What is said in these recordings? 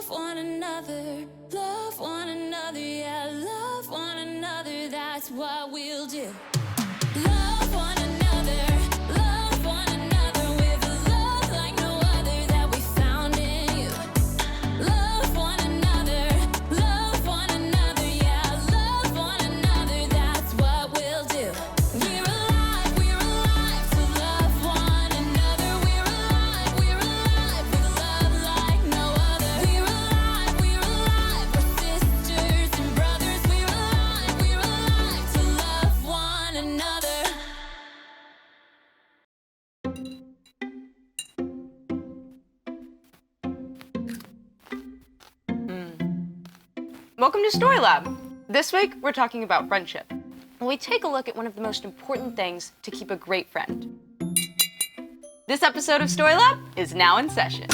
love one another, yeah, love one another, that's what we'll do. Love one another with a love like no other that we found in you. Love one another, yeah, love one another, that's what we'll do. We're alive to love one another. We're alive with love like no other. We're alive, we're sisters and brothers. We're alive to love one another. Welcome to Story Lab. This week, we're talking about friendship. And we take a look at one of the most important things to keep a great friend. This episode of Story Lab is now in session.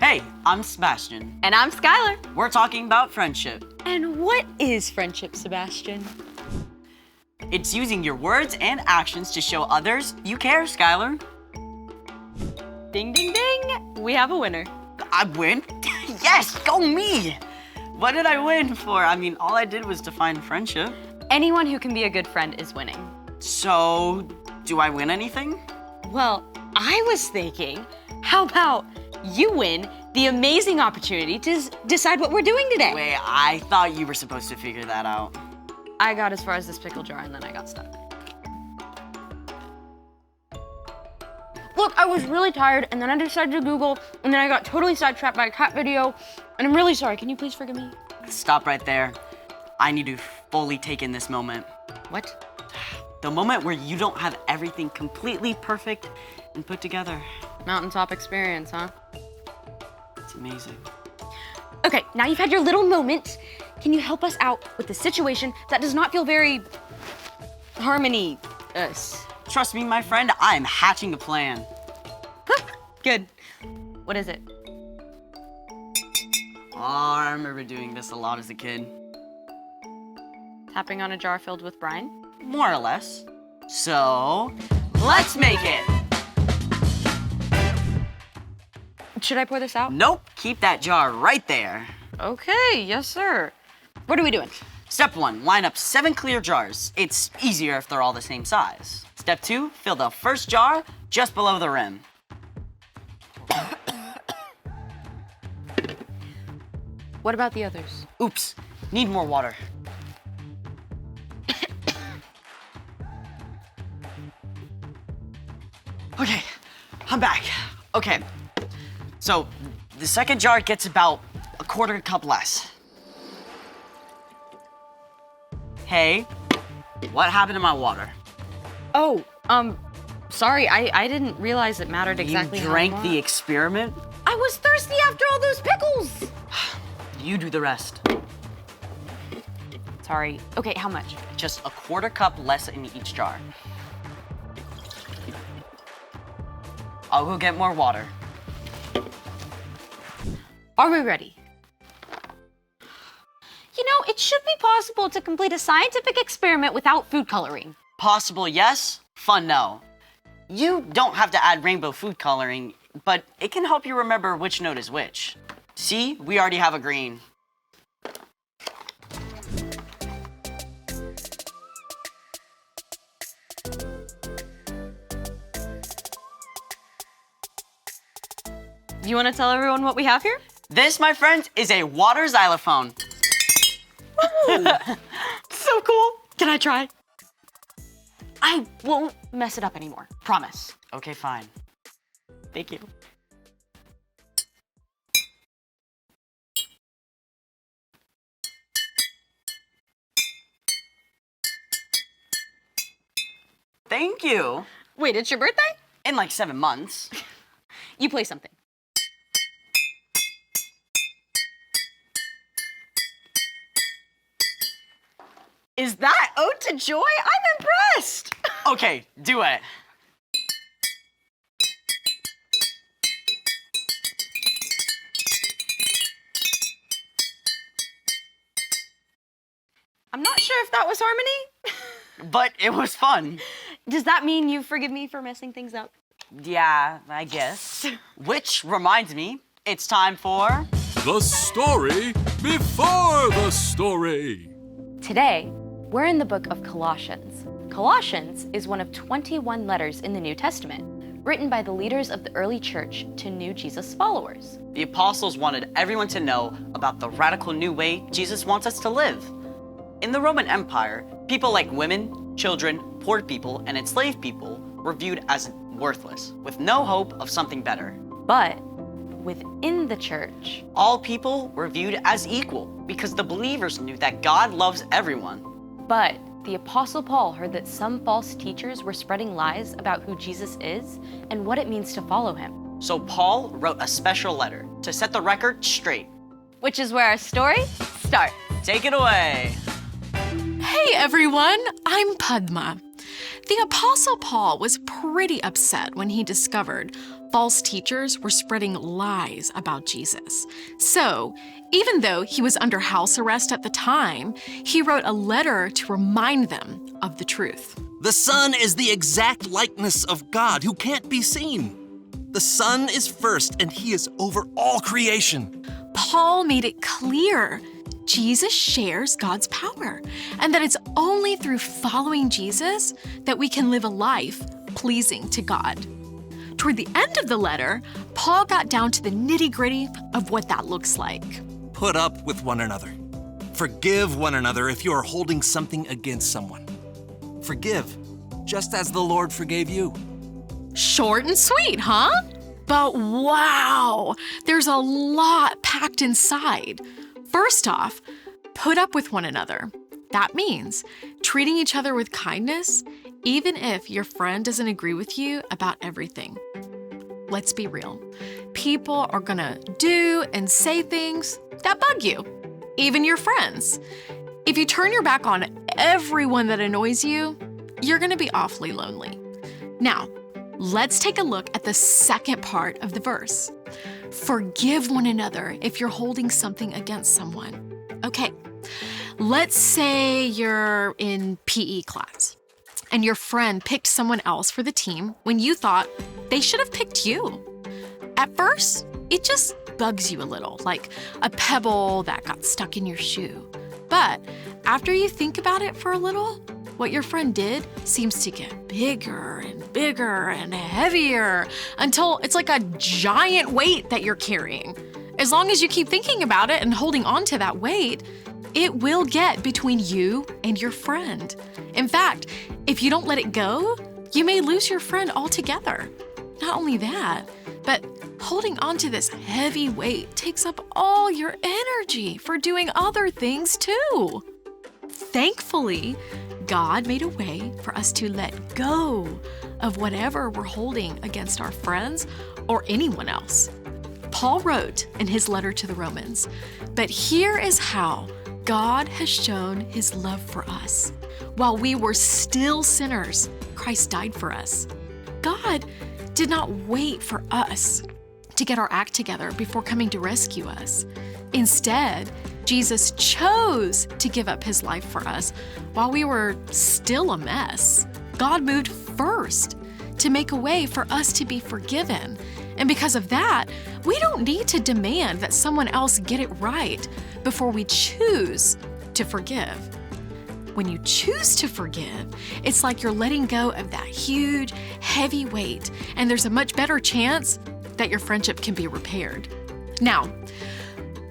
Hey, I'm Sebastian. And I'm Skylar. We're talking about friendship. And what is friendship, Sebastian? It's using your words and actions to show others you care, Skylar. Ding, ding, ding. We have a winner. I win? Yes, go me! What did I win for? I mean, all I did was define friendship. Anyone who can be a good friend is winning. So, do I win anything? Well, I was thinking, how about you win the amazing opportunity to decide what we're doing today? Wait, I thought you were supposed to figure that out. I got as far as this pickle jar and then I got stuck. Look, I was really tired and then I decided to Google and then I got totally sidetracked by a cat video and I'm really sorry. Can you please forgive me? Stop right there. I need to fully take in this moment. What? The moment where you don't have everything completely perfect and put together. Mountaintop experience, huh? It's amazing. Okay, now you've had your little moment. Can you help us out with a situation that does not feel very harmony-us? Trust me, my friend, I'm hatching a plan. Good. What is it? Oh, I remember doing this a lot as a kid. Tapping on a jar filled with brine? More or less. So, let's make it! Should I pour this out? Nope, keep that jar right there. Okay, yes, sir. What are we doing? Step 1, line up 7 clear jars. It's easier if they're all the same size. Step 2, fill the first jar just below the rim. What about the others? Oops, need more water. Okay, I'm back. Okay, so the second jar gets about a quarter cup less. Hey, what happened to my water? Oh, sorry, I didn't realize it mattered exactly You how drank much. the experiment? I was thirsty after all those pickles! You do the rest. Sorry. Okay, how much? Just a quarter cup less in each jar. I'll go get more water. Are we ready? You know, it should be possible to complete a scientific experiment without food coloring. Possible, yes. Fun, no. You don't have to add rainbow food coloring, but it can help you remember which note is which. See, we already have a green. Do you want to tell everyone what we have here? This, my friends, is a water xylophone. So cool. Can I try? I won't mess it up anymore. Promise. Okay, fine. Thank you. Thank you. Wait, it's your birthday? In like 7 months. You play something. Is that Ode to Joy? I'm impressed. Okay, do it. I'm not sure if that was harmony. But it was fun. Does that mean you forgive me for messing things up? Yeah, I guess. Which reminds me, it's time for... The story before the story. Today, we're in the book of Colossians. Colossians is one of 21 letters in the New Testament, written by the leaders of the early church to new Jesus followers. The apostles wanted everyone to know about the radical new way Jesus wants us to live. In the Roman Empire, people like women, children, poor people, and enslaved people were viewed as worthless, with no hope of something better. But within the church, All people were viewed as equal because the believers knew that God loves everyone. but the Apostle Paul heard that some false teachers were spreading lies about who Jesus is and what it means to follow him, So Paul wrote a special letter to set the record straight. which is where our story starts. Take it away. Hey everyone, I'm Padma. The Apostle Paul was pretty upset when he discovered false teachers were spreading lies about Jesus. So, even though he was under house arrest at the time, he wrote a letter to remind them of the truth. The Son is the exact likeness of God who can't be seen. The Son is first, and he is over all creation. Paul made it clear Jesus shares God's power, and that it's only through following Jesus that we can live a life pleasing to God. Toward the end of the letter, Paul got down to the nitty-gritty of what that looks like. Put up with one another. Forgive one another if you are holding something against someone. Forgive, just as the Lord forgave you. Short and sweet, huh? But wow, there's a lot packed inside. First off, put up with one another. That means treating each other with kindness, even if your friend doesn't agree with you about everything. Let's be real. People are gonna do and say things that bug you, even your friends. If you turn your back on everyone that annoys you, you're gonna be awfully lonely. Now, let's take a look at the second part of the verse. Forgive one another if you're holding something against someone. Okay, let's say you're in PE class and your friend picked someone else for the team when you thought they should have picked you. At first, it just bugs you a little, like a pebble that got stuck in your shoe. But after you think about it for a little, what your friend did seems to get bigger and heavier until it's like a giant weight that you're carrying. As long as you keep thinking about it and holding on to that weight, it will get between you and your friend. In fact, if you don't let it go, you may lose your friend altogether. Not only that, but holding on to this heavy weight takes up all your energy for doing other things too. Thankfully, God made a way for us to let go of whatever we're holding against our friends or anyone else. Paul wrote in his letter to the Romans, "But here is how God has shown his love for us. While we were still sinners, Christ died for us." God did not wait for us to get our act together before coming to rescue us. Instead, Jesus chose to give up his life for us while we were still a mess. God moved first to make a way for us to be forgiven. And because of that, we don't need to demand that someone else get it right before we choose to forgive. When you choose to forgive, it's like you're letting go of that huge, heavy weight, and there's a much better chance that your friendship can be repaired. Now,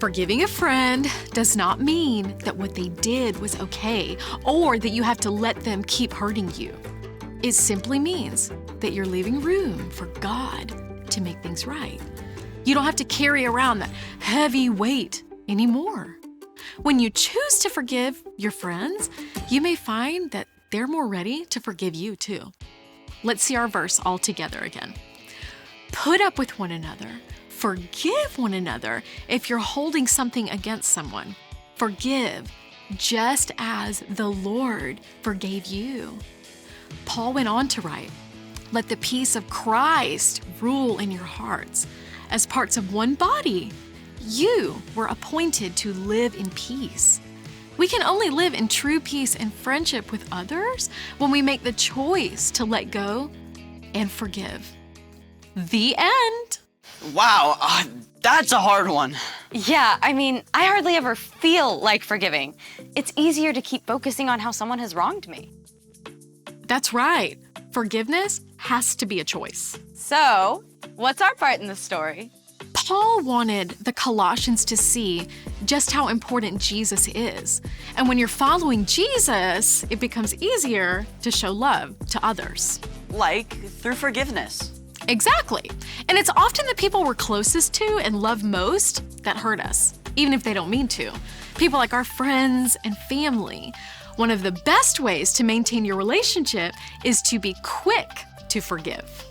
forgiving a friend does not mean that what they did was okay or that you have to let them keep hurting you. It simply means that you're leaving room for God to make things right. You don't have to carry around that heavy weight anymore. When you choose to forgive your friends, you may find that they're more ready to forgive you too. Let's see our verse all together again. Put up with one another. Forgive one another if you're holding something against someone. Forgive just as the Lord forgave you. Paul went on to write, "Let the peace of Christ rule in your hearts. As parts of one body, you were appointed to live in peace." We can only live in true peace and friendship with others when we make the choice to let go and forgive. The end. Wow, that's a hard one. Yeah, I mean, I hardly ever feel like forgiving. It's easier to keep focusing on how someone has wronged me. That's right. Forgiveness has to be a choice. So, what's our part in the story? Paul wanted the Colossians to see just how important Jesus is. And when you're following Jesus, it becomes easier to show love to others. Like through forgiveness. Exactly. And it's often the people we're closest to and love most that hurt us, even if they don't mean to. People like our friends and family. One of the best ways to maintain your relationship is to be quick to forgive.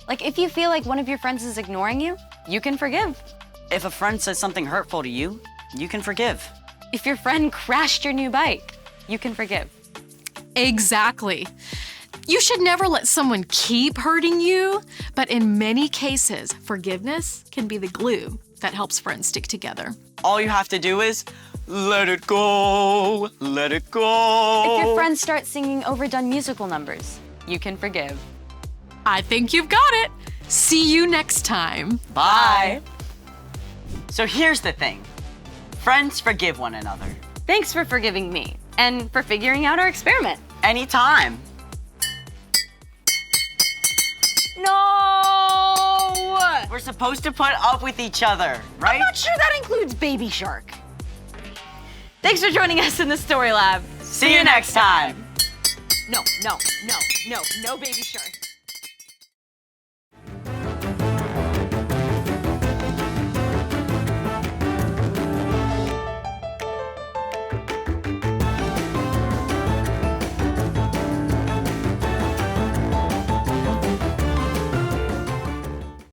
Like, if you feel like one of your friends is ignoring you, you can forgive. If a friend says something hurtful to you, you can forgive. If your friend crashed your new bike, you can forgive. Exactly. You should never let someone keep hurting you, but in many cases, forgiveness can be the glue that helps friends stick together. All you have to do is let it go, let it go. If your friends start singing overdone musical numbers, you can forgive. I think you've got it. See you next time. Bye. So here's the thing. Friends forgive one another. Thanks for forgiving me and for figuring out our experiment. Anytime. No! We're supposed to put up with each other, right? I'm not sure that includes Baby Shark. Thanks for joining us in the Story Lab. See you next time. No Baby Shark.